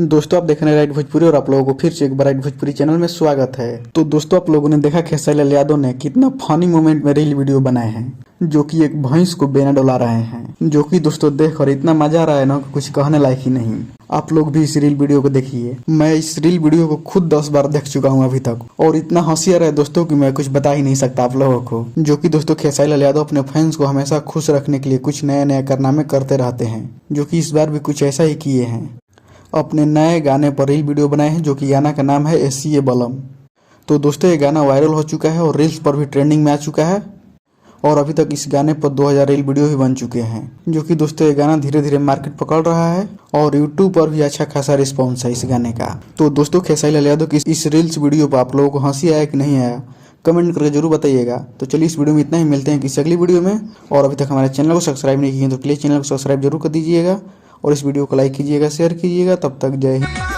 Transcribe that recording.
दोस्तों आप देख रहे हैं राइट भोजपुरी और आप लोगों को फिर से एक बार राइट भोजपुरी चैनल में स्वागत है। तो दोस्तों आप लोगों ने देखा खेसारी लाल यादव ने कितना फनी मोमेंट में रील वीडियो बनाए हैं जो कि एक भैंस को बेना डोला रहे हैं, जो कि दोस्तों देख कर इतना मजा आ रहा है ना कुछ कहने लायक ही नहीं। आप लोग भी इस रील वीडियो को देखिए। मैं इस रील वीडियो को खुद 10 बार देख चुका हूँ अभी तक और इतना हंसी आ रहा है दोस्तों कि मैं कुछ बता ही नहीं सकता आप लोगों को। जो कि दोस्तों खेसारी लाल यादव अपने फैंस को हमेशा खुश रखने के लिए कुछ नए नए कारनामे करते रहते हैं, जो कि इस बार भी कुछ ऐसा ही किए हैं। अपने नए गाने पर रील वीडियो बनाए हैं जो कि गाना का नाम है एसी बलम। तो दोस्तों ये गाना वायरल हो चुका है और रील्स पर भी ट्रेंडिंग में आ चुका है और अभी तक इस गाने पर 2000 रील वीडियो भी बन चुके हैं। जो कि दोस्तों ये गाना धीरे धीरे मार्केट पकड़ रहा है और यूट्यूब पर भी अच्छा खासा रिस्पॉन्स है इस गाने का। तो दोस्तों खेसारी लाल यादव की इस रील्स वीडियो पर आप लोगों को हंसी आया कि नहीं आया कमेंट करके जरूर बताइएगा। तो चलिए इस वीडियो में इतना ही, मिलते हैं किसी अगली वीडियो में। और अभी तक हमारे चैनल को सब्सक्राइब नहीं किए तो प्लीज चैनल को सब्सक्राइब जरूर कर दीजिएगा और इस वीडियो को लाइक कीजिएगा, शेयर कीजिएगा। तब तक जय हिंद।